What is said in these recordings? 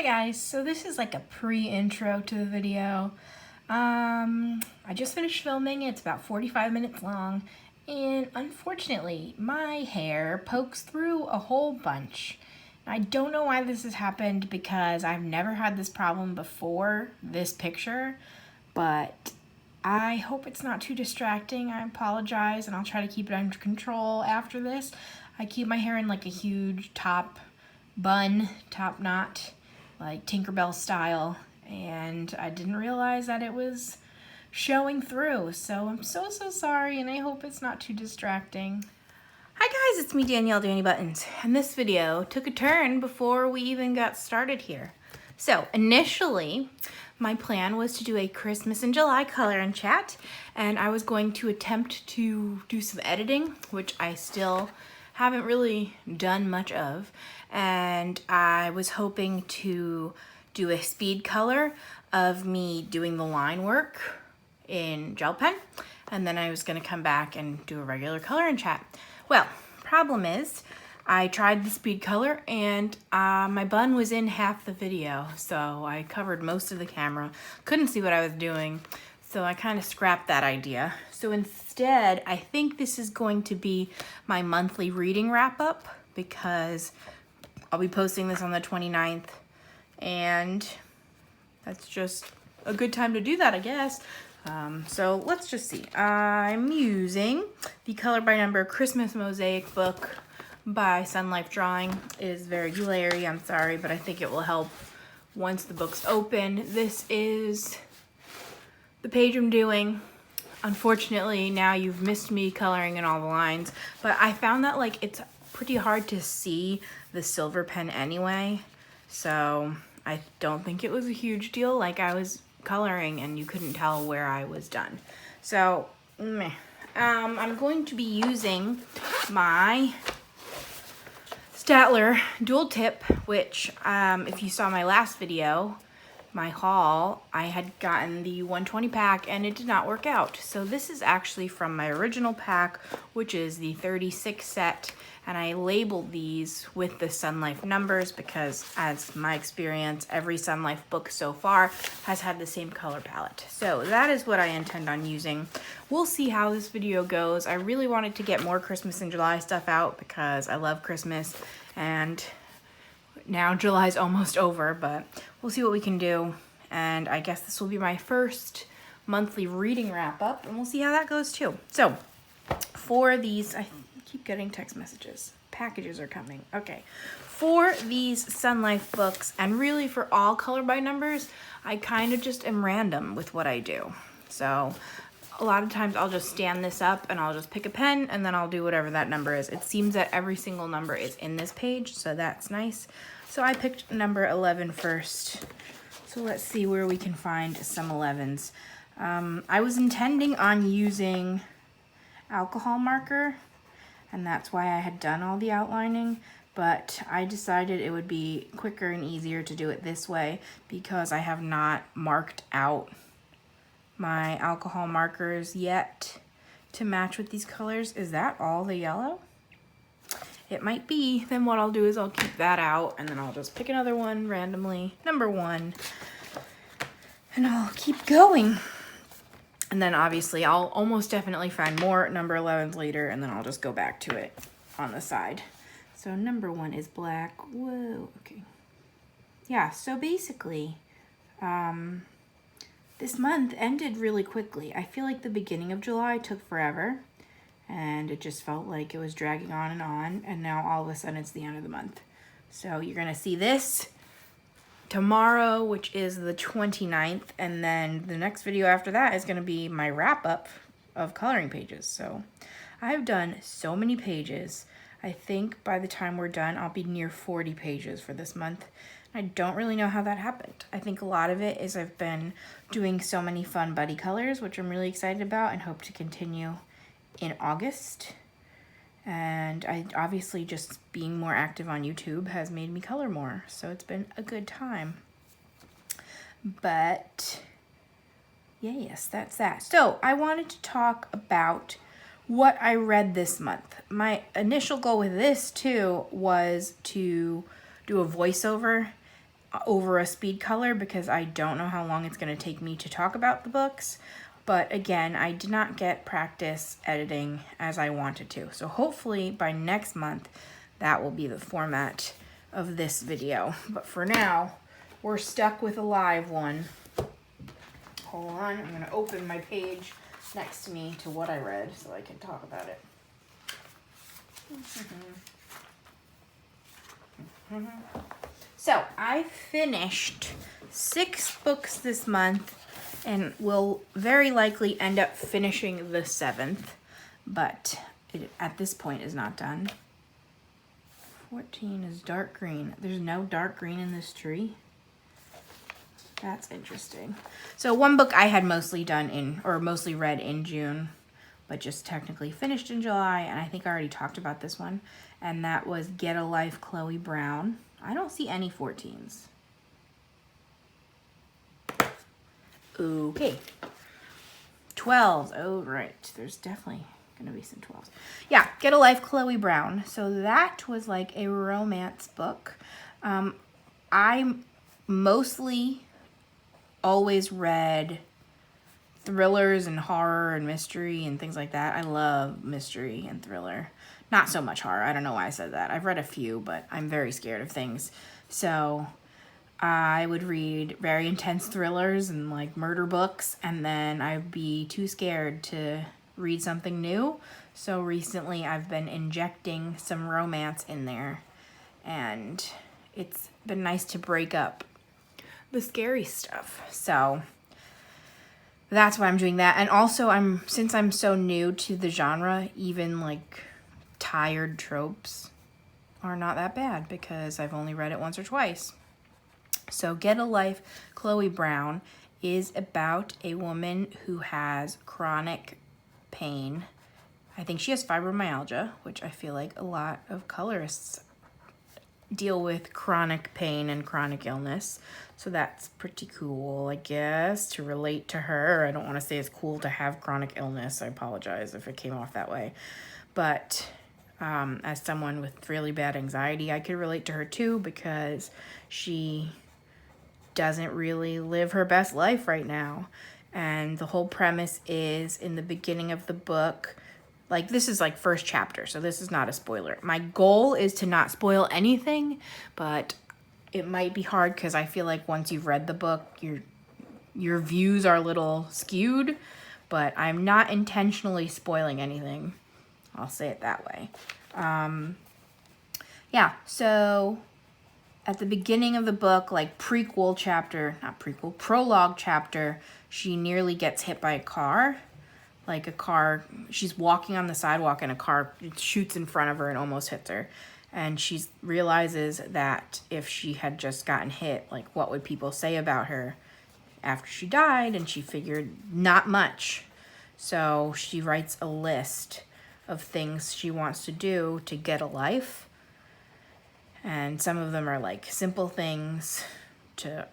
guys, so this is like a pre-intro to the video. I just finished filming. It's about 45 minutes long, and unfortunately my hair pokes through a whole bunch. I don't know why this has happened because I've never had this problem before this picture, but I hope it's not too distracting. I apologize, and I'll try to keep it under control after this. I keep my hair in like a huge top bun, top knot, like Tinkerbell style, and I didn't realize that it was showing through. So I'm so sorry, and I hope it's not too distracting. Hi guys, it's me, Danielle Danny Buttons, and this video took a turn before we even got started here. So initially, my plan was to do a Christmas in July color and chat, and I was going to attempt to do some editing, which I still haven't really done much of, and I was hoping to do a speed color of me doing the line work in gel pen, and then I was going to come back and do a regular color and chat. Well, problem is I tried the speed color and my bun was in half the video, so I covered most of the camera, couldn't see what I was doing, so I kind of scrapped that idea. So instead, I think this is going to be my monthly reading wrap up, because I'll be posting this on the 29th, and that's just a good time to do that, I guess. So let's just see. I'm using the Color by Number Christmas Mosaic book by Sun Life Drawing. It is very glary, I'm sorry, but I think it will help once the book's open. This is the page I'm doing. Unfortunately, now you've missed me coloring in all the lines, but I found that like it's pretty hard to see the silver pen anyway, so I don't think it was a huge deal. Like, I was coloring and you couldn't tell where I was done. So I'm going to be using my Statler dual tip, which if you saw my last video, my haul, I had gotten the 120 pack and it did not work out. So this is actually from my original pack, which is the 36 set, and I labeled these with the Sun Life numbers because, as my experience, every Sun Life book so far has had the same color palette. So that is what I intend on using. We'll see how this video goes. I really wanted to get more Christmas in July stuff out because I love Christmas, and now July's almost over, but we'll see what we can do. And I guess this will be my first monthly reading wrap up, and we'll see how that goes too. So for these, I keep getting text messages. Packages are coming. Okay. For these Sun Life books, and really for all Color by Numbers, I kind of just am random with what I do. So a lot of times I'll just stand this up and I'll just pick a pen and then I'll do whatever that number is. It seems that every single number is in this page, so that's nice. So I picked number 11 first. So let's see where we can find some 11s. I was intending on using alcohol marker, and that's why I had done all the outlining, but I decided it would be quicker and easier to do it this way because I have not marked out my alcohol markers yet to match with these colors. Is that all the yellow? It might be. Then what I'll do is I'll keep that out, and then I'll just pick another one randomly, number 1, and I'll keep going. And then obviously I'll almost definitely find more number 11s later, and then I'll just go back to it on the side. So number 1 is black. Whoa, okay. Yeah, so basically, this month ended really quickly. I feel like the beginning of July took forever, and it just felt like it was dragging on, and now all of a sudden it's the end of the month. So you're gonna see this tomorrow, which is the 29th, and then the next video after that is gonna be my wrap up of coloring pages. So I've done so many pages. I think by the time we're done, I'll be near 40 pages for this month. I don't really know how that happened. I think a lot of it is I've been doing so many fun buddy colors, which I'm really excited about and hope to continue in August. And I obviously just being more active on YouTube has made me color more, so it's been a good time. But yeah, yes, that's that. So I wanted to talk about what I read this month. My initial goal with this too was to do a voiceover over a speed color because I don't know how long it's going to take me to talk about the books. But again, I did not get practice editing as I wanted to. So hopefully by next month, that will be the format of this video. But for now, we're stuck with a live one. Hold on, I'm going to open my page next to me to what I read so I can talk about it. So I finished 6 books this month and will very likely end up finishing the 7th, but it at this point is not done. 14 is dark green. There's no dark green in this tree. That's interesting. So one book I had mostly read in June, but just technically finished in July, and I think I already talked about this one, and that was Get a Life, Chloe Brown. I don't see any 14s. Okay. 12s. Oh, right. There's definitely going to be some 12s. Yeah, Get a Life, Chloe Brown. So that was like a romance book. I mostly always read thrillers and horror and mystery and things like that. I love mystery and thriller. Not so much horror. I don't know why I said that. I've read a few, but I'm very scared of things. So I would read very intense thrillers and like murder books, and then I'd be too scared to read something new. So recently I've been injecting some romance in there, and it's been nice to break up the scary stuff. So that's why I'm doing that. And also since I'm so new to the genre, even like tired tropes are not that bad because I've only read it once or twice. So Get a Life, Chloe Brown is about a woman who has chronic pain. I think she has fibromyalgia, which I feel like a lot of colorists deal with chronic pain and chronic illness. So that's pretty cool, I guess, to relate to her. I don't want to say it's cool to have chronic illness. I apologize if it came off that way. But as someone with really bad anxiety, I could relate to her too, because she doesn't really live her best life right now. And the whole premise is, in the beginning of the book, like this is like first chapter, so this is not a spoiler. My goal is to not spoil anything, but it might be hard because I feel like once you've read the book, your views are a little skewed, but I'm not intentionally spoiling anything. I'll say it that way. Yeah, so at the beginning of the book, like prologue chapter, she nearly gets hit by a car. Like a car, she's walking on the sidewalk and a car shoots in front of her and almost hits her. And she realizes that if she had just gotten hit, like what would people say about her after she died? And she figured not much. So she writes a list of things she wants to do to get a life. And some of them are like simple things to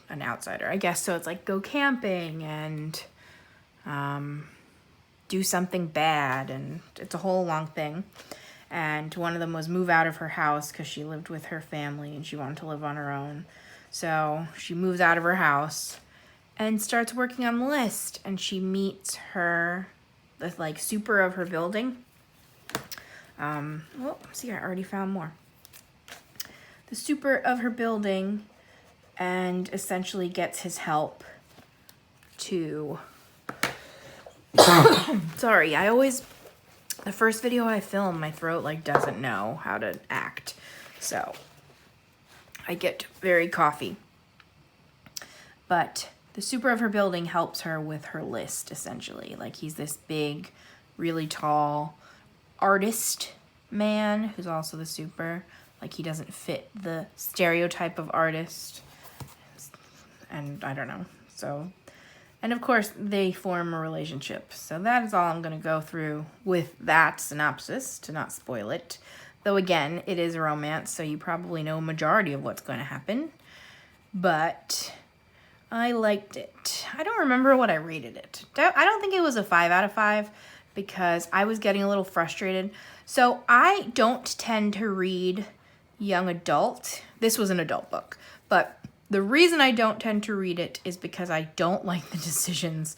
an outsider, I guess. So it's like go camping and do something bad, and it's a whole long thing. And one of them was move out of her house because she lived with her family and she wanted to live on her own. So she moves out of her house and starts working on the list, and she meets the like super of her building. See, I already found more. The super of her building, and essentially gets his help to sorry, the first video I film, my throat like doesn't know how to act, so I get very coughy. But the super of her building helps her with her list, essentially. Like, he's this big, really tall artist man who's also the super. Like, he doesn't fit the stereotype of artist, and I don't know, so. And of course, they form a relationship. So that is all I'm going to go through with that synopsis, to not spoil it. Though again, it is a romance, so you probably know a majority of what's going to happen. But I liked it. I don't remember what I rated it. I don't think it was a 5 out of 5 because I was getting a little frustrated. So I don't tend to read young adult. This was an adult book. But the reason I don't tend to read it is because I don't like the decisions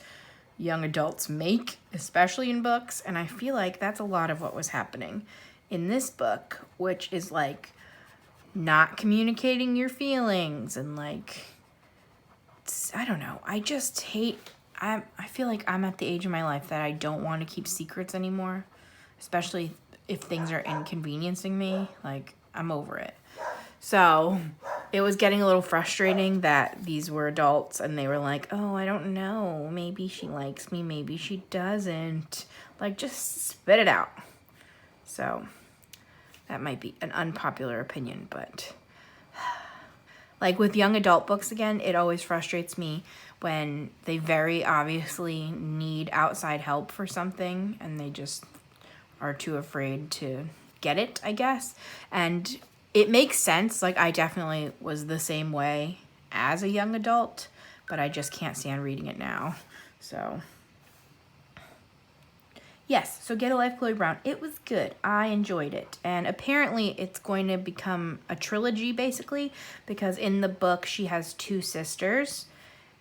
young adults make, especially in books. And I feel like that's a lot of what was happening in this book, which is like not communicating your feelings and like, I don't know. I just hate, I feel like I'm at the age of my life that I don't want to keep secrets anymore, especially if things are inconveniencing me. Like, I'm over it. So it was getting a little frustrating that these were adults and they were like, oh, I don't know. Maybe she likes me. Maybe she doesn't. Like, just spit it out. So that might be an unpopular opinion, but like with young adult books again, it always frustrates me when they very obviously need outside help for something and they just are too afraid to get it, I guess. And it makes sense. Like, I definitely was the same way as a young adult, but I just can't stand reading it now. So yes, so Get a Life, Chloe Brown. It was good. I enjoyed it. And apparently it's going to become a trilogy, basically, because in the book she has two sisters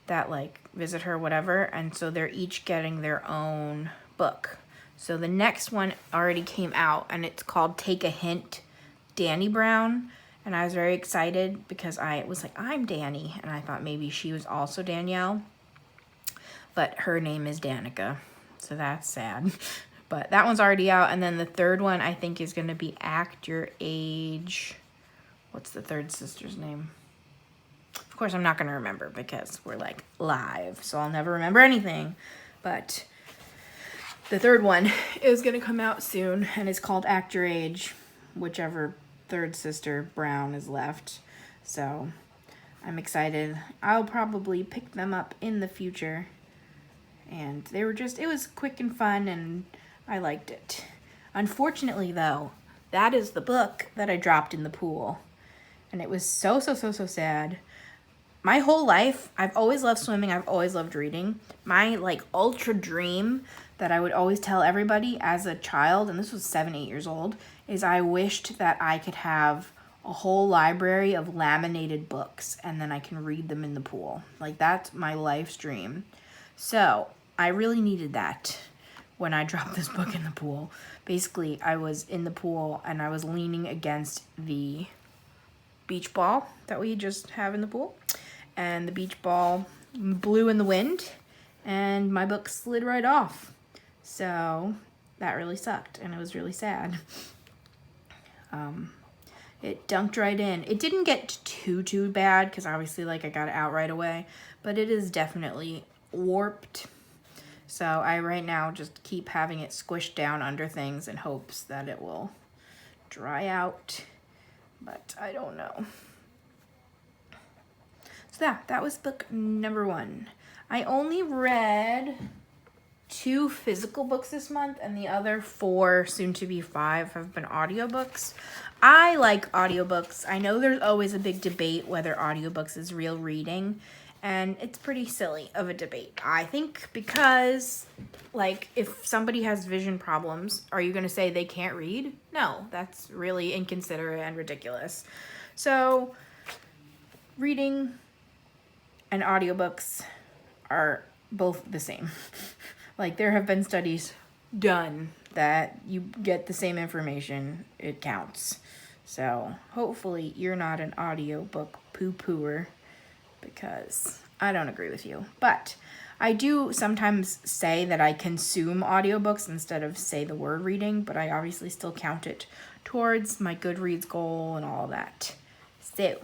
that, like, visit her, whatever, and so they're each getting their own book. So the next one already came out, and it's called Take a Hint, Dani Brown. And I was very excited because I was like, I'm Dani, and I thought maybe she was also Danielle. But her name is Danica. So that's sad. But that one's already out. And then the third one, I think, is going to be Act Your Age. What's the third sister's name? Of course, I'm not going to remember because we're, like, live. So I'll never remember anything. But the third one is going to come out soon. And it's called Act Your Age, whichever third sister Brown is left. So I'm excited. I'll probably pick them up in the future. And they were just, it was quick and fun, and I liked it. Unfortunately, though, that is the book that I dropped in the pool. And it was so sad. My whole life, I've always loved swimming. I've always loved reading. My, like, ultra dream that I would always tell everybody as a child, and this was 7, 8 years old, is I wished that I could have a whole library of laminated books, and then I can read them in the pool. Like, that's my life's dream. So I really needed that when I dropped this book in the pool. Basically, I was in the pool and I was leaning against the beach ball that we just have in the pool. And the beach ball blew in the wind and my book slid right off. So that really sucked and it was really sad. It dunked right in. It didn't get too bad because obviously, like, I got it out right away. But it is definitely warped. So I right now just keep having it squished down under things in hopes that it will dry out, but I don't know. So that was book number 1. I only read 2 physical books this month, and the other 4, soon to be 5, have been audiobooks. I like audiobooks. I know there's always a big debate whether audiobooks is real reading, and it's pretty silly of a debate, I think, because, like, if somebody has vision problems, are you going to say they can't read? No, that's really inconsiderate and ridiculous. So, reading and audiobooks are both the same. Like, there have been studies done that you get the same information, it counts. So, hopefully, you're not an audiobook poo-pooer, because I don't agree with you. But I do sometimes say that I consume audiobooks instead of say the word reading, but I obviously still count it towards my Goodreads goal and all that. So,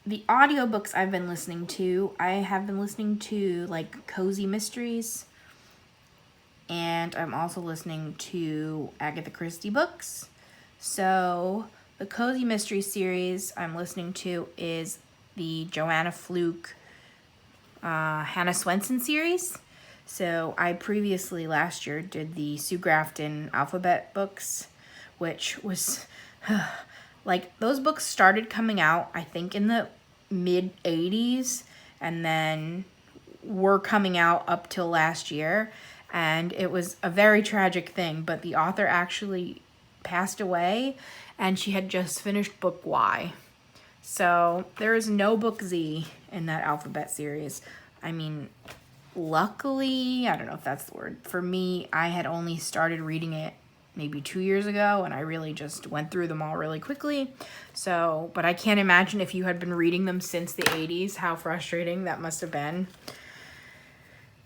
the audiobooks I've been listening to, I have been listening to, like, Cozy Mysteries, and I'm also listening to Agatha Christie books. So the Cozy Mystery series I'm listening to is the Joanna Fluke, Hannah Swenson series. So I previously, last year, did the Sue Grafton alphabet books, which was, like, those books started coming out, I think, in the mid-'80s, and then were coming out up till last year. And it was a very tragic thing, but the author actually passed away, and she had just finished book Y. So there is no book Z in that alphabet series. I mean, luckily, I don't know if that's the word. For me, I had only started reading it maybe 2 years ago, and I really just went through them all really quickly. So, but I can't imagine if you had been reading them since the 80s, how frustrating that must have been.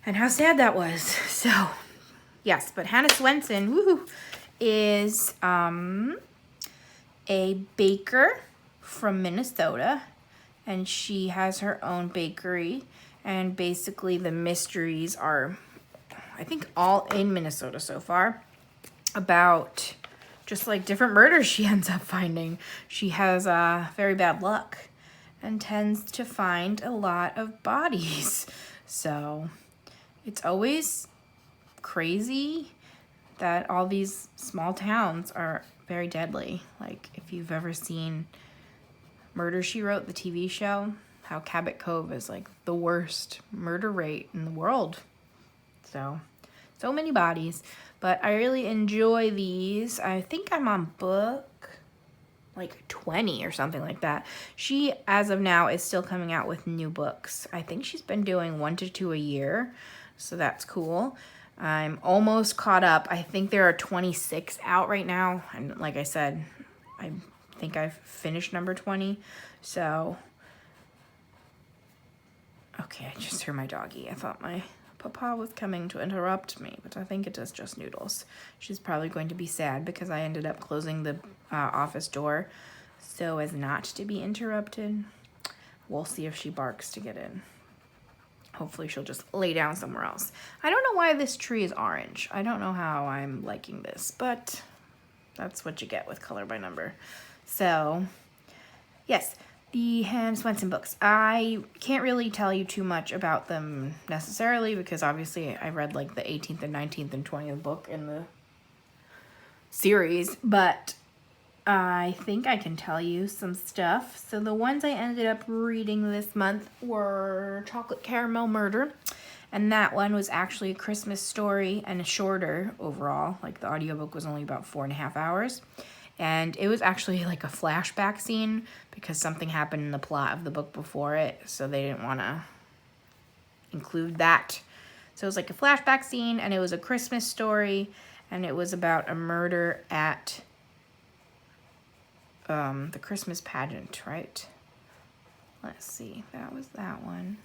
And how sad that was. So, yes, but Hannah Swenson, woohoo, is a baker from Minnesota, and she has her own bakery, and basically the mysteries are, I think, all in Minnesota so far, about just like different murders she ends up finding. She has very bad luck and tends to find a lot of bodies. So it's always crazy that all these small towns are very deadly. Like if you've ever seen Murder, She Wrote, the TV show, how Cabot Cove is like the worst murder rate in the world. So many bodies, but I really enjoy these. I think I'm on book like 20 or something like that. She, as of now, is still coming out with new books. I think she's been doing 1 to 2 a year, so that's cool. I'm almost caught up. I think there are 26 out right now, and like I said, I think I've finished number 20, so okay, I just heard my doggy. I thought my papa was coming to interrupt me, but I think it is just Noodles. She's probably going to be sad because I ended up closing the office door so as not to be interrupted. We'll see if she barks to get in. Hopefully she'll just lay down somewhere else. I don't know why this tree is orange. I don't know how I'm liking this, but that's what you get with color by number. So, yes, the Hannah Swenson books. I can't really tell you too much about them necessarily because obviously I read like the 18th and 19th and 20th book in the series, but I think I can tell you some stuff. So the ones I ended up reading this month were Chocolate Caramel Murder, and that one was actually a Christmas story and a shorter overall. Like the audiobook was only about 4.5 hours. And it was actually like a flashback scene because something happened in the plot of the book before it, so they didn't want to include that. So it was like a flashback scene, and it was a Christmas story, and it was about a murder at the Christmas pageant, right? Let's see, that was that one.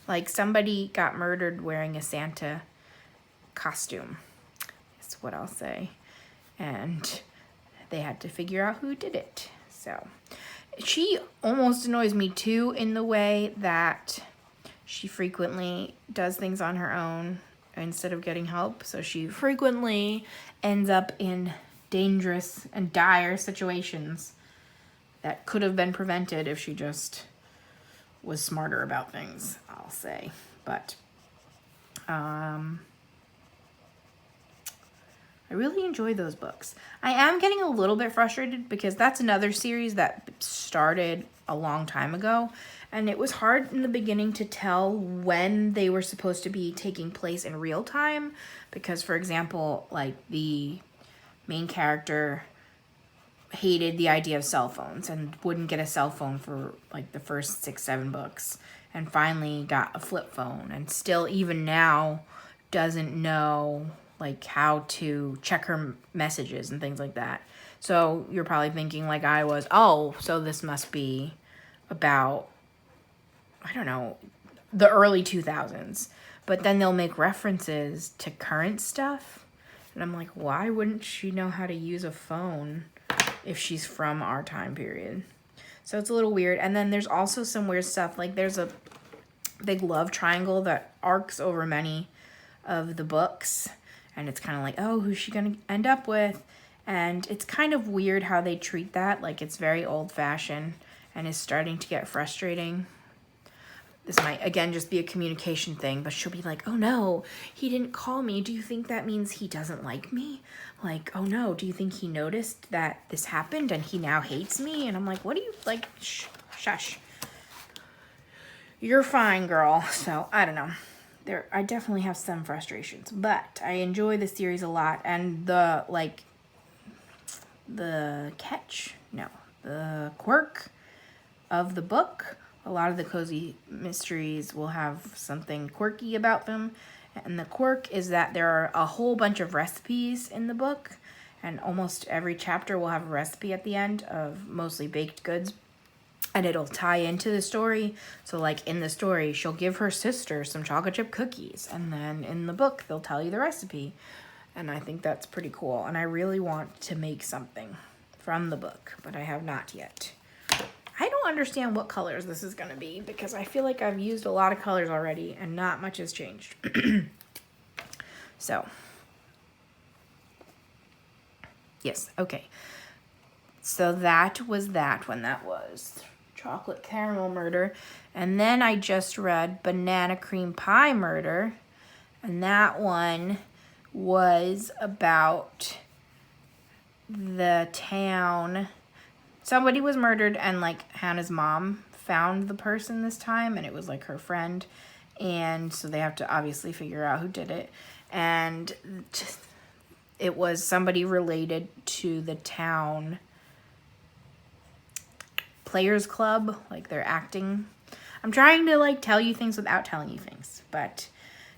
Like somebody got murdered wearing a Santa costume, is what I'll say. And they had to figure out who did it. So she almost annoys me too in the way that she frequently does things on her own instead of getting help. So she frequently ends up in dangerous and dire situations that could have been prevented if she just was smarter about things, I'll say. But I really enjoy those books. I am getting a little bit frustrated because that's another series that started a long time ago, and it was hard in the beginning to tell when they were supposed to be taking place in real time because, for example, like the main character hated the idea of cell phones and wouldn't get a cell phone for like the first 6-7 books, and finally got a flip phone, and still even now doesn't know like how to check her messages and things like that. So you're probably thinking like I was, oh, so this must be about, I don't know, the early 2000s. But then they'll make references to current stuff. And I'm like, why wouldn't she know how to use a phone if she's from our time period? So it's a little weird. And then there's also some weird stuff. Like there's a big love triangle that arcs over many of the books. And it's kind of like, oh, who's she going to end up with? And it's kind of weird how they treat that. Like it's very old-fashioned and is starting to get frustrating. This might, again, just be a communication thing, but she'll be like, oh no, he didn't call me. Do you think that means he doesn't like me? Like, oh no, do you think he noticed that this happened and he now hates me? And I'm like, what do you, like, shush. You're fine, girl. So, I don't know. I definitely have some frustrations, but I enjoy the series a lot. And the quirk of the book. A lot of the cozy mysteries will have something quirky about them. And the quirk is that there are a whole bunch of recipes in the book. And almost every chapter will have a recipe at the end of mostly baked goods. And it'll tie into the story. So like in the story, she'll give her sister some chocolate chip cookies. And then in the book, they'll tell you the recipe. And I think that's pretty cool. And I really want to make something from the book, but I have not yet. I don't understand what colors this is going to be because I feel like I've used a lot of colors already and not much has changed. So, yes, okay. So that was that one. That was Chocolate Caramel Murder. And then I just read Banana Cream Pie Murder. And that one was about the town. Somebody was murdered and like Hannah's mom found the person this time and it was like her friend. And so they have to obviously figure out who did it. And it was somebody related to the town players club, like their acting. I'm trying to like tell you things without telling you things, but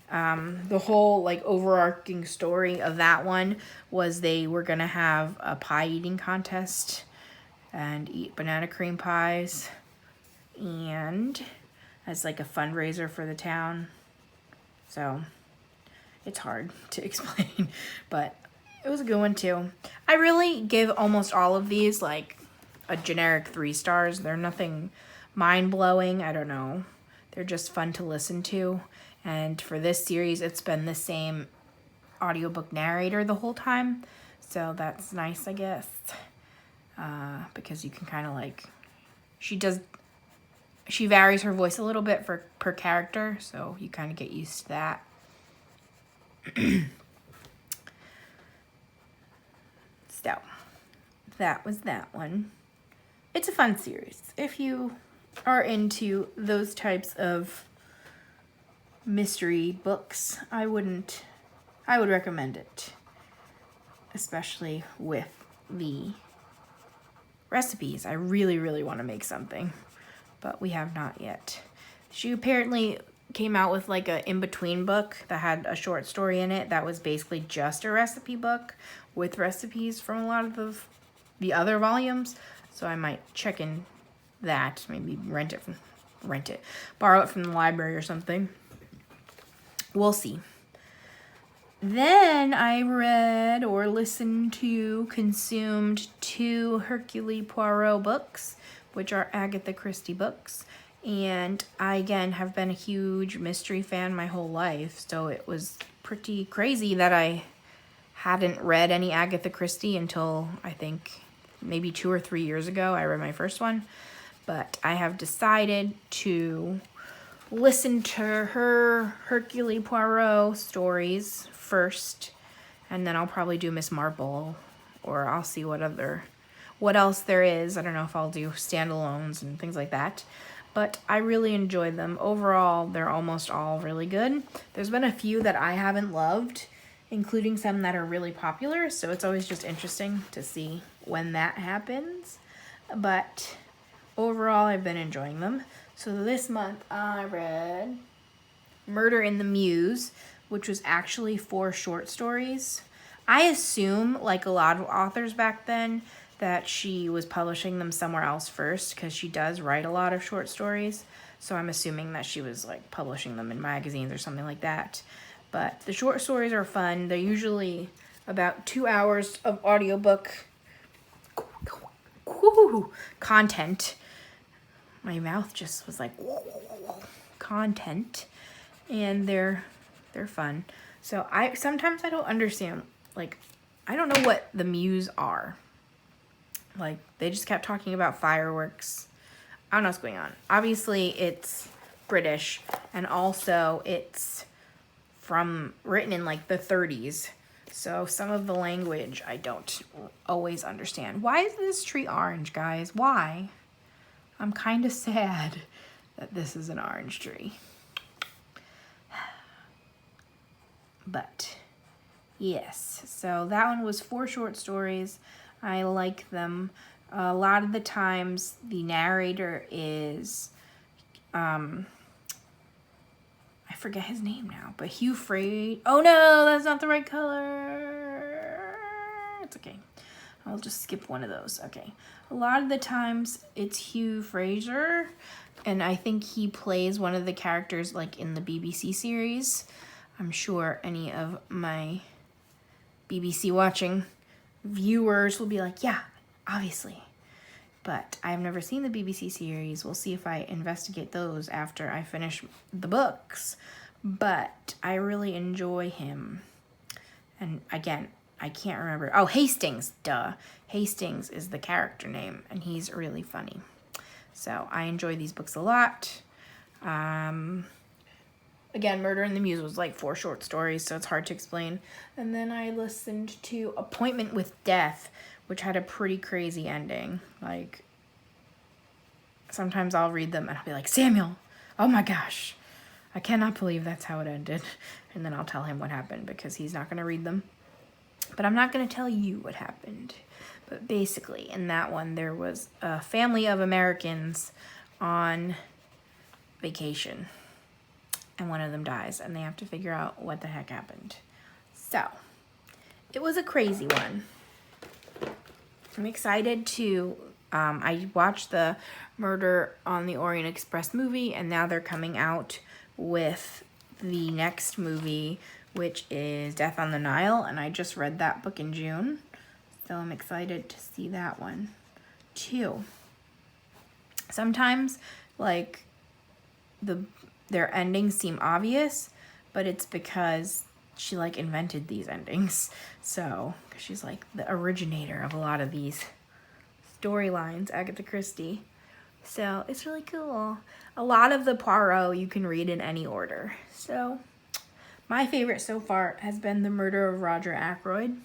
the whole like overarching story of that one was they were gonna have a pie eating contest and eat banana cream pies, and as like a fundraiser for the town. So it's hard to explain, but it was a good one too. I really give almost all of these like a generic 3 stars. They're nothing mind-blowing. I don't know. They're just fun to listen to. And for this series, it's been the same audiobook narrator the whole time. So that's nice, I guess. Because you can kind of like, she varies her voice a little bit per character. So you kind of get used to that. So that was that one. It's a fun series. If you are into those types of mystery books, I would recommend it, especially with the recipes. I really, really want to make something, but we have not yet. She apparently came out with like a in-between book that had a short story in it that was basically just a recipe book with recipes from a lot of the other volumes. So I might check in that, maybe borrow it from the library or something. We'll see. Then I read or listened to, consumed 2 Hercule Poirot books, which are Agatha Christie books. And I, again, have been a huge mystery fan my whole life. So it was pretty crazy that I hadn't read any Agatha Christie until I think maybe 2 or 3 years ago. I read my first one. But I have decided to listen to her Hercule Poirot stories first, and then I'll probably do Miss Marple, or I'll see what else there is. I don't know if I'll do standalones and things like that, but I really enjoyed them. Overall, they're almost all really good. There's been a few that I haven't loved, including some that are really popular, so it's always just interesting to see when that happens, but overall, I've been enjoying them. So this month, I read Murder in the Mews, which was actually 4 short stories. I assume, like a lot of authors back then, that she was publishing them somewhere else first, because she does write a lot of short stories. So I'm assuming that she was like publishing them in magazines or something like that. But the short stories are fun. They're usually about 2 hours of audiobook content. My mouth just was like content, and they're fun. So sometimes I don't understand, like, I don't know what the Mews are. Like, they just kept talking about fireworks. I don't know what's going on. Obviously, it's British, and also it's written in like the 30s. So some of the language I don't always understand. Why is this tree orange, guys? Why? I'm kind of sad that this is an orange tree. But yes, so that one was 4 short stories. I like them. A lot of the times the narrator is, I forget his name now, but Hugh Fraser. Oh no, that's not the right color. It's okay. I'll just skip one of those. Okay. A lot of the times it's Hugh Fraser, and I think he plays one of the characters like in the BBC series. I'm sure any of my BBC watching viewers will be like, yeah, obviously. But I've never seen the BBC series. We'll see if I investigate those after I finish the books. But I really enjoy him. And again, I can't remember. Oh, Hastings, duh. Hastings is the character name, and he's really funny. So I enjoy these books a lot. Again, Murder in the Muse was like 4 short stories, so it's hard to explain. And then I listened to Appointment with Death, which had a pretty crazy ending. Like, sometimes I'll read them and I'll be like, Samuel, oh my gosh, I cannot believe that's how it ended. And then I'll tell him what happened because he's not going to read them. But I'm not going to tell you what happened. But basically, in that one, there was a family of Americans on vacation. And one of them dies, and they have to figure out what the heck happened. So, it was a crazy one. I'm excited to, I watched the Murder on the Orient Express movie, and now they're coming out with the next movie, which is Death on the Nile, and I just read that book in June, so I'm excited to see that one, too. Sometimes, like, their endings seem obvious, but it's because she like invented these endings. So, cause she's like the originator of a lot of these storylines, Agatha Christie. So it's really cool. A lot of the Poirot you can read in any order. So my favorite so far has been The Murder of Roger Ackroyd,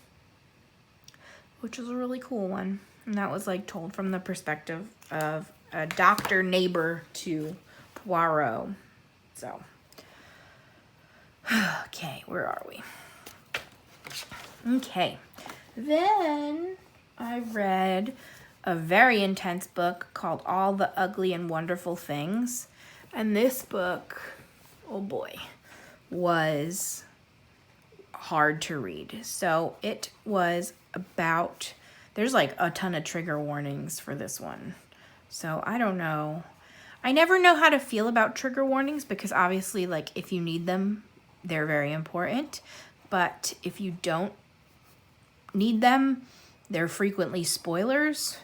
which is a really cool one. And that was like told from the perspective of a doctor neighbor to Poirot. So, okay, where are we? Okay, then I read a very intense book called All the Ugly and Wonderful Things. And this book, oh boy, was hard to read. So it was about, there's like a ton of trigger warnings for this one. So I don't know. I never know how to feel about trigger warnings because obviously, like, if you need them, they're very important. But if you don't need them, they're frequently spoilers.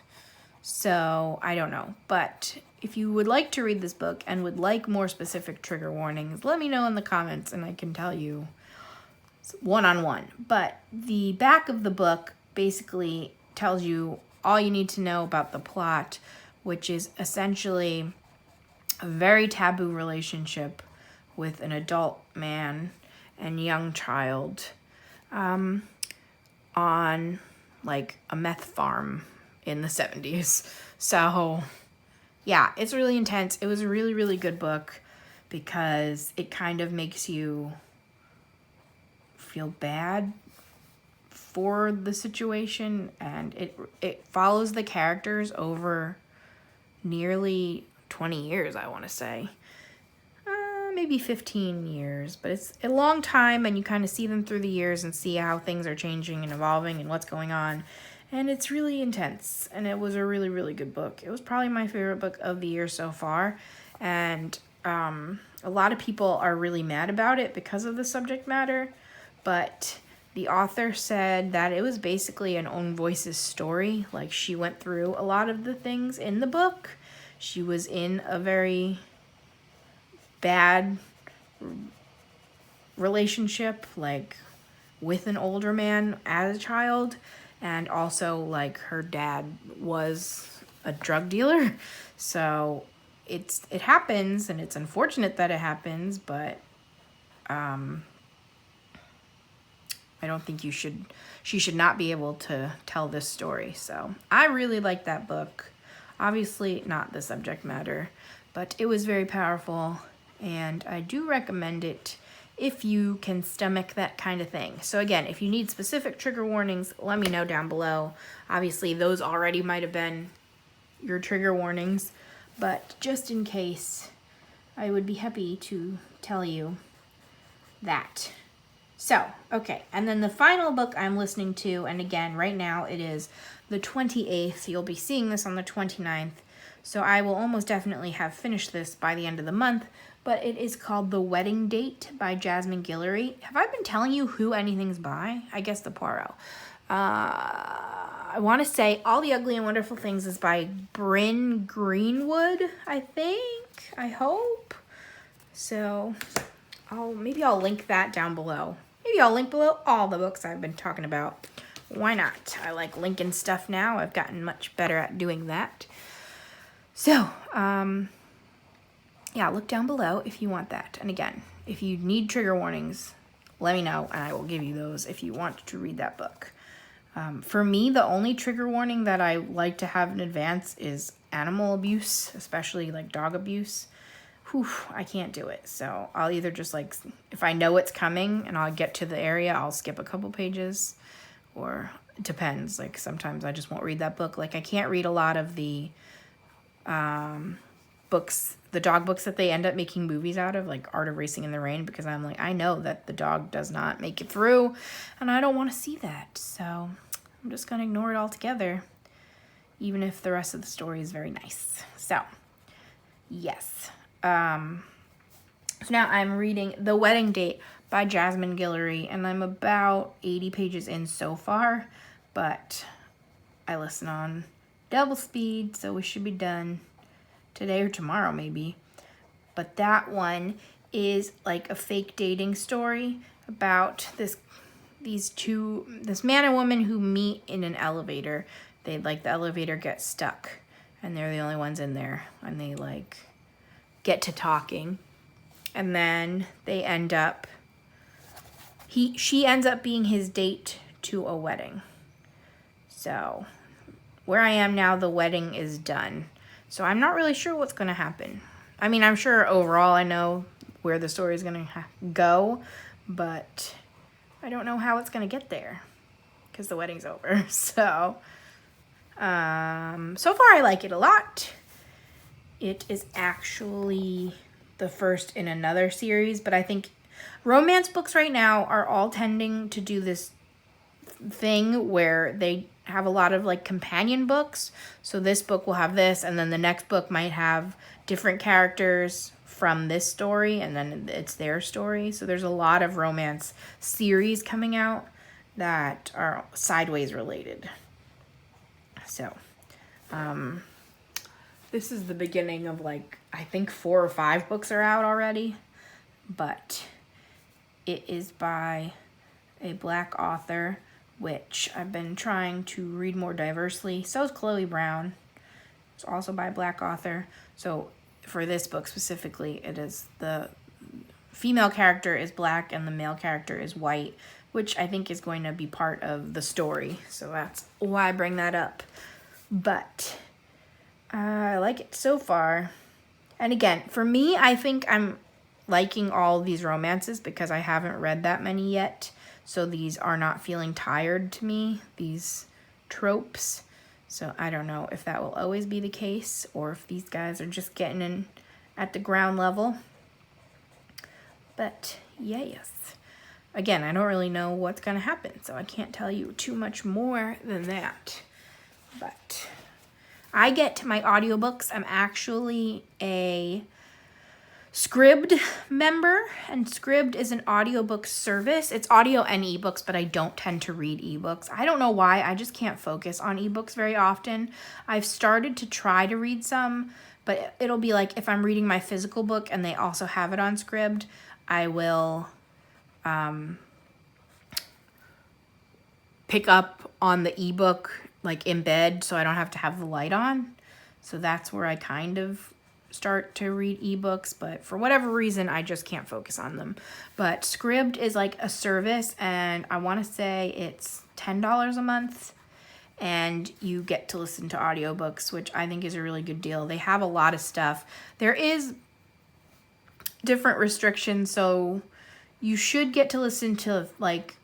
So I don't know. But if you would like to read this book and would like more specific trigger warnings, let me know in the comments and I can tell you one-on-one. But the back of the book basically tells you all you need to know about the plot, which is essentially a very taboo relationship with an adult man and young child on like a meth farm in the 70s. So yeah, it's really intense. It was a really, really good book because it kind of makes you feel bad for the situation, and it follows the characters over nearly 20 years, I want to say. Maybe 15 years, but it's a long time, and you kind of see them through the years and see how things are changing and evolving and what's going on. And it's really intense, and it was a really, really good book. It was probably my favorite book of the year so far, and a lot of people are really mad about it because of the subject matter, but the author said that it was basically an own voices story. Like, she went through a lot of the things in the book. She was in a very bad relationship, like with an older man as a child, and also like her dad was a drug dealer. So it happens, and it's unfortunate that it happens, but I don't think she should not be able to tell this story. So I really like that book. Obviously not the subject matter, but it was very powerful, and I do recommend it if you can stomach that kind of thing. So again, if you need specific trigger warnings, let me know down below. Obviously, those already might have been your trigger warnings, but just in case, I would be happy to tell you that. So, okay, and then the final book I'm listening to, and again, right now it is the 28th. You'll be seeing this on the 29th. So I will almost definitely have finished this by the end of the month, but it is called The Wedding Date by Jasmine Guillory. Have I been telling you who anything's by? I guess the Poirot. I want to say All the Ugly and Wonderful Things is by Bryn Greenwood, I think. I hope. So maybe I'll link that down below. Maybe I'll link below all the books I've been talking about. Why not? I like linking stuff now. I've gotten much better at doing that. So, yeah, look down below if you want that. And again, if you need trigger warnings, let me know and I will give you those if you want to read that book. For me, the only trigger warning that I like to have in advance is animal abuse, especially like dog abuse. Whew, I can't do it. So I'll either just like, if I know it's coming and I'll get to the area, I'll skip a couple pages, or it depends. Like sometimes I just won't read that book. Like I can't read a lot of the books, the dog books that they end up making movies out of, like Art of Racing in the Rain, because I'm like, I know that the dog does not make it through and I don't want to see that. So I'm just going to ignore it altogether, even if the rest of the story is very nice. So, yes. So now I'm reading The Wedding Date by Jasmine Guillory, and I'm about 80 pages in so far, but I listen on double speed, so we should be done today or tomorrow maybe. But that one is like a fake dating story about this man and woman who meet in an elevator. The elevator gets stuck and they're the only ones in there, and they like get to talking, and then they end up, she ends up being his date to a wedding. So where I am now, the wedding is done. So I'm not really sure what's going to happen. I mean, I'm sure overall I know where the story is going to go, but I don't know how it's going to get there because the wedding's over. So, so far I like it a lot. It is actually the first in another series, but I think romance books right now are all tending to do this thing where they have a lot of like companion books. So this book will have this, and then the next book might have different characters from this story, and then it's their story. So there's a lot of romance series coming out that are sideways related. So, this is the beginning of like, I think 4 or 5 books are out already, but it is by a Black author, which I've been trying to read more diversely. So is Chloe Brown. It's also by a Black author. So for this book specifically, it is the female character is Black and the male character is white, which I think is going to be part of the story. So that's why I bring that up. But I like it so far. And again, for me, I think I'm liking all these romances because I haven't read that many yet. So these are not feeling tired to me, these tropes. So I don't know if that will always be the case or if these guys are just getting in at the ground level. But yes. Again, I don't really know what's going to happen, so I can't tell you too much more than that. But I get my audiobooks. I'm actually a Scribd member, and Scribd is an audiobook service. It's audio and ebooks, but I don't tend to read ebooks. I don't know why. I just can't focus on ebooks very often. I've started to try to read some, but it'll be like if I'm reading my physical book and they also have it on Scribd, I will pick up on the ebook like in bed so I don't have to have the light on. So that's where I kind of start to read ebooks, but for whatever reason I just can't focus on them. But Scribd is like a service, and I want to say it's $10 a month, and you get to listen to audiobooks, which I think is a really good deal. They have a lot of stuff. There is different restrictions, so you should get to listen to like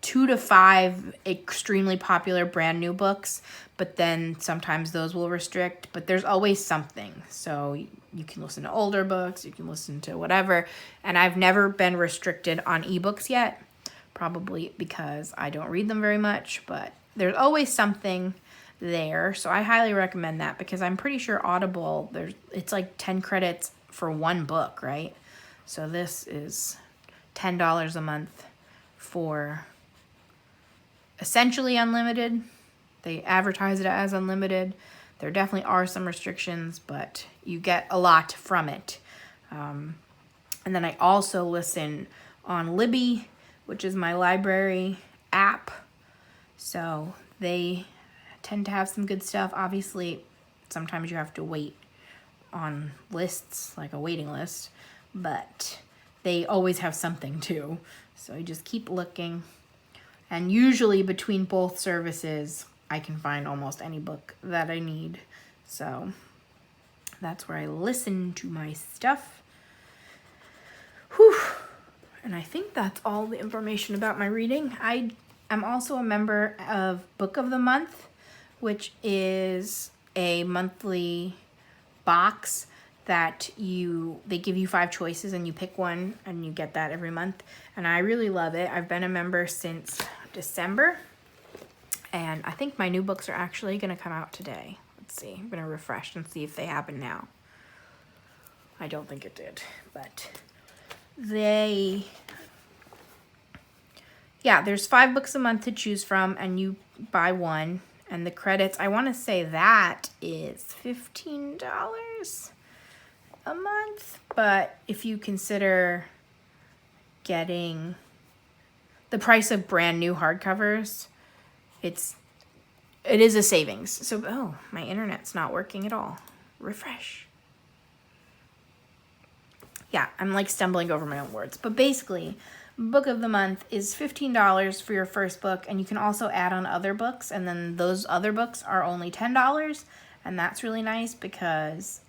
2 to 5 extremely popular brand new books, but then sometimes those will restrict, but there's always something. So you can listen to older books, you can listen to whatever, and I've never been restricted on ebooks yet, probably because I don't read them very much, but there's always something there. So I highly recommend that, because I'm pretty sure Audible, it's like 10 credits for one book, right? So this is $10 a month for essentially unlimited. They advertise it as unlimited. There definitely are some restrictions, but you get a lot from it. And then I also listen on Libby, which is my library app. So they tend to have some good stuff. Obviously, sometimes you have to wait on lists, like a waiting list, but they always have something too. So you just keep looking. And usually between both services, I can find almost any book that I need. So that's where I listen to my stuff. Whew. And I think that's all the information about my reading. I am also a member of Book of the Month, which is a monthly box that they give you 5 choices and you pick one and you get that every month. And I really love it. I've been a member since December, and I think my new books are actually going to come out today. Let's see. I'm going to refresh and see if they happen now. I don't think it did, but there's 5 books a month to choose from, and you buy one, and the credits, I want to say that is $15 a month, but if you consider getting the price of brand new hardcovers, it is a savings. So, oh, my internet's not working at all. Refresh. Yeah, I'm like stumbling over my own words. But basically, Book of the Month is $15 for your first book, and you can also add on other books, and then those other books are only $10, and that's really nice because,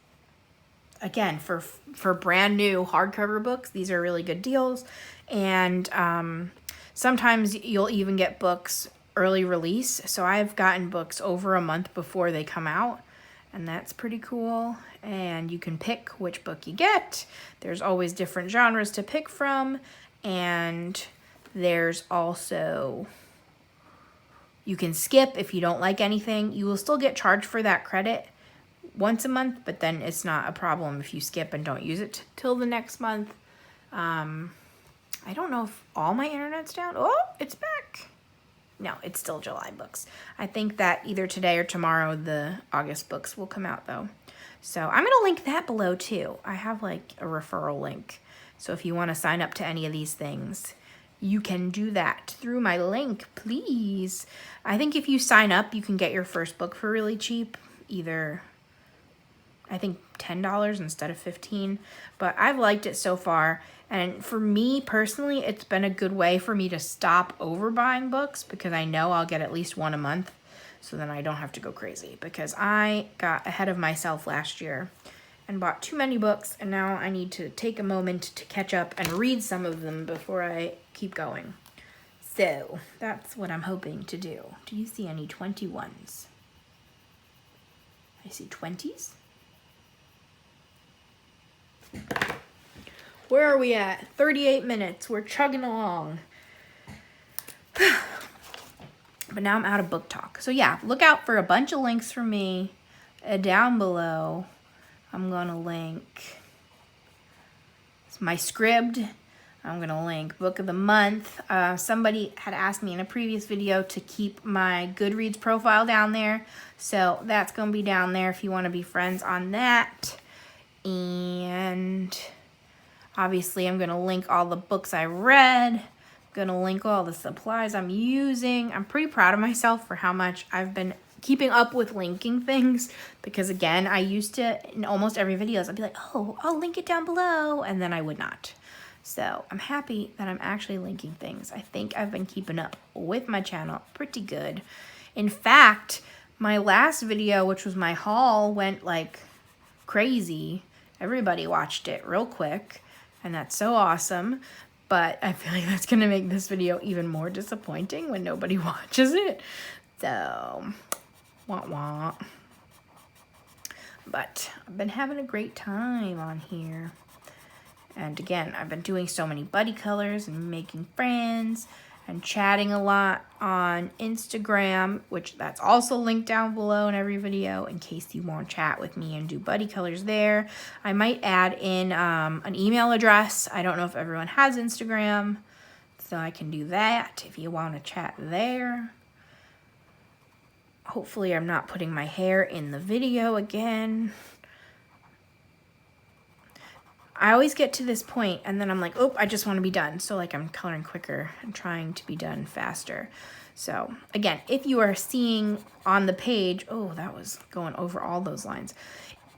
again, for brand new hardcover books, these are really good deals. And sometimes you'll even get books early release. So I've gotten books over a month before they come out, and that's pretty cool. And you can pick which book you get. There's always different genres to pick from, and there's also, you can skip if you don't like anything. You will still get charged for that credit once a month, but then it's not a problem if you skip and don't use it till the next month. I don't know if all my internet's down. Oh, it's back. No, it's still July books. I think that either today or tomorrow the August books will come out though. So I'm going to link that below too. I have like a referral link. So if you want to sign up to any of these things, you can do that through my link, please. I think if you sign up, you can get your first book for really cheap, either I think $10 instead of $15, but I've liked it so far. And for me personally, it's been a good way for me to stop overbuying books, because I know I'll get at least one a month, so then I don't have to go crazy, because I got ahead of myself last year and bought too many books, and now I need to take a moment to catch up and read some of them before I keep going. So that's what I'm hoping to do. Do you see any 21s? I see 20s. Where are we at? 38 minutes. We're chugging along. But now I'm out of book talk. So yeah, look out for a bunch of links from me down below. I'm going to link my script. I'm going to link Book of the Month. Somebody had asked me in a previous video to keep my Goodreads profile down there. So that's going to be down there if you want to be friends on that. And obviously, I'm going to link all the books I read. I'm going to link all the supplies I'm using. I'm pretty proud of myself for how much I've been keeping up with linking things. Because again, I used to, in almost every video, I'd be like, oh, I'll link it down below. And then I would not. So I'm happy that I'm actually linking things. I think I've been keeping up with my channel pretty good. In fact, my last video, which was my haul, went like crazy. Everybody watched it real quick. and that's so awesome. But I feel like that's going to make this video even more disappointing when nobody watches it. So, wah wah. But I've been having a great time on here. And again, I've been doing so many buddy colors and making friends and chatting a lot on Instagram, which that's also linked down below in every video in case you want to chat with me and do buddy colors there. I might add in an email address. I don't know if everyone has Instagram, so I can do that if you want to chat there. Hopefully I'm not putting my hair in the video again. I always get to this point and then I'm like, oh, I just want to be done. So like I'm coloring quicker and trying to be done faster. So again, if you are seeing on the page, oh, that was going over all those lines.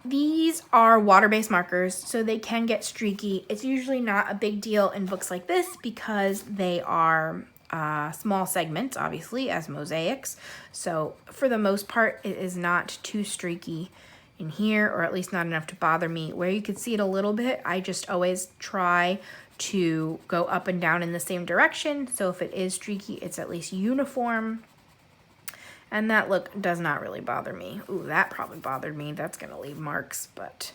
These are water-based markers, so they can get streaky. It's usually not a big deal in books like this because they are small segments, obviously, as mosaics. So for the most part, it is not too streaky in here, or at least not enough to bother me. Where you can see it a little bit, I just always try to go up and down in the same direction. So if it is streaky, it's at least uniform. And that look does not really bother me. Ooh, that probably bothered me. That's gonna leave marks, but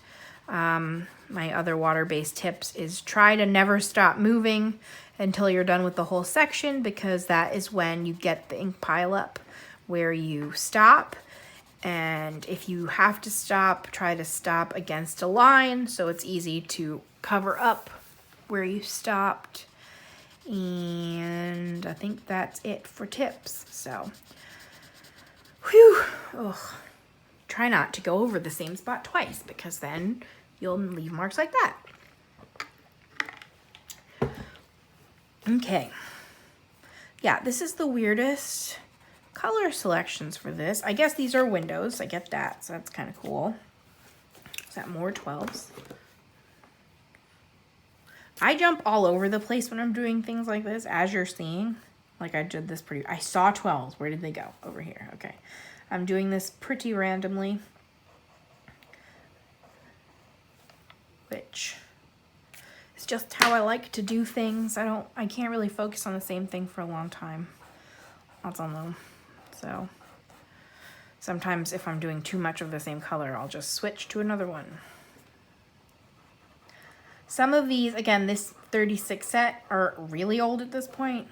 my other water-based tips is try to never stop moving until you're done with the whole section, because that is when you get the ink pile up where you stop. And if you have to stop, try to stop against a line so it's easy to cover up where you stopped. And I think that's it for tips. So, whew. Ugh. Try not to go over the same spot twice, because then you'll leave marks like that. Okay. Yeah, this is the weirdest color selections for this. I guess these are windows. I get that, so that's kind of cool. Is that more 12s? I jump all over the place when I'm doing things like this, as you're seeing. Like I did this I saw 12s. Where did they go? Over here. Okay. I'm doing this pretty randomly, which is just how I like to do things. I can't really focus on the same thing for a long time. That's all though. So sometimes if I'm doing too much of the same color, I'll just switch to another one. Some of these, again, this 36 set are really old at this point.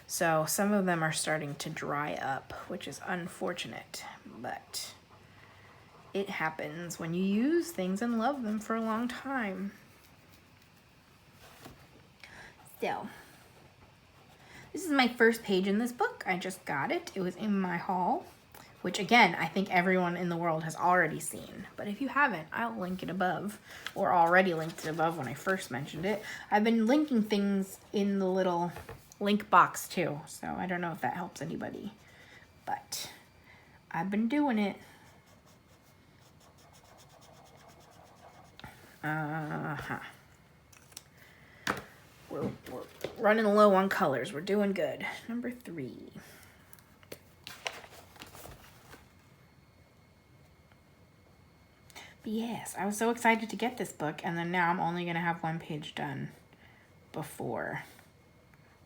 So some of them are starting to dry up, which is unfortunate, but it happens when you use things and love them for a long time. So, this is my first page in this book. I just got it. It was in my haul, which again, I think everyone in the world has already seen. But if you haven't, I'll link it above, or already linked it above when I first mentioned it. I've been linking things in the little link box too, so I don't know if that helps anybody, but I've been doing it. We're running low on colors. We're doing good. Number 3. But yes, I was so excited to get this book, and then now I'm only going to have one page done before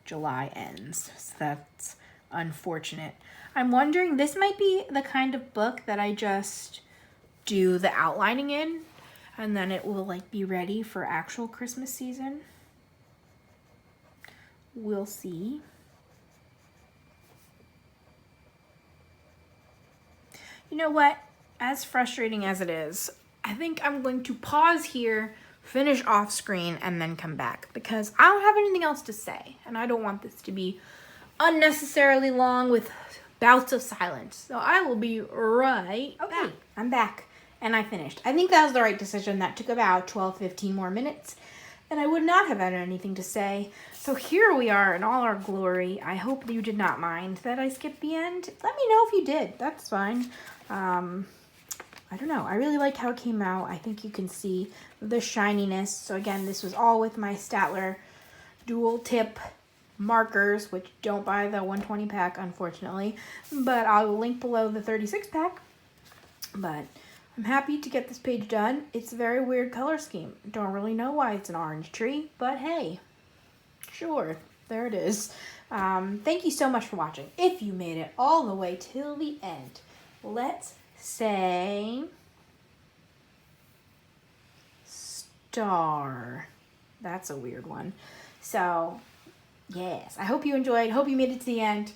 July ends. So that's unfortunate. I'm wondering, this might be the kind of book that I just do the outlining in, and then it will like be ready for actual Christmas season. We'll see. You know what? As frustrating as it is, I think I'm going to pause here, finish off screen, and then come back, because I don't have anything else to say, and I don't want this to be unnecessarily long with bouts of silence. So I will be right back. I'm back, and I finished. I think that was the right decision. That took about 12-15 more minutes, and I would not have had anything to say. So here we are in all our glory. I hope you did not mind that I skipped the end. Let me know if you did. That's fine. I don't know. I really like how it came out. I think you can see the shininess. So again, this was all with my Statler dual tip markers, which don't buy the 120 pack, unfortunately. But I'll link below the 36 pack. But I'm happy to get this page done. It's a very weird color scheme. Don't really know why it's an orange tree, but hey, sure, there it is. Thank you so much for watching. If you made it all the way till the end, let's say star. That's a weird one. So, yes, I hope you enjoyed. Hope you made it to the end.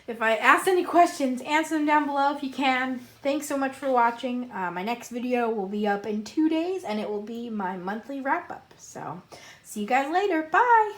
If I asked any questions, answer them down below if you can. Thanks so much for watching. My next video will be up in 2 days, and it will be my monthly wrap-up. So, see you guys later. Bye!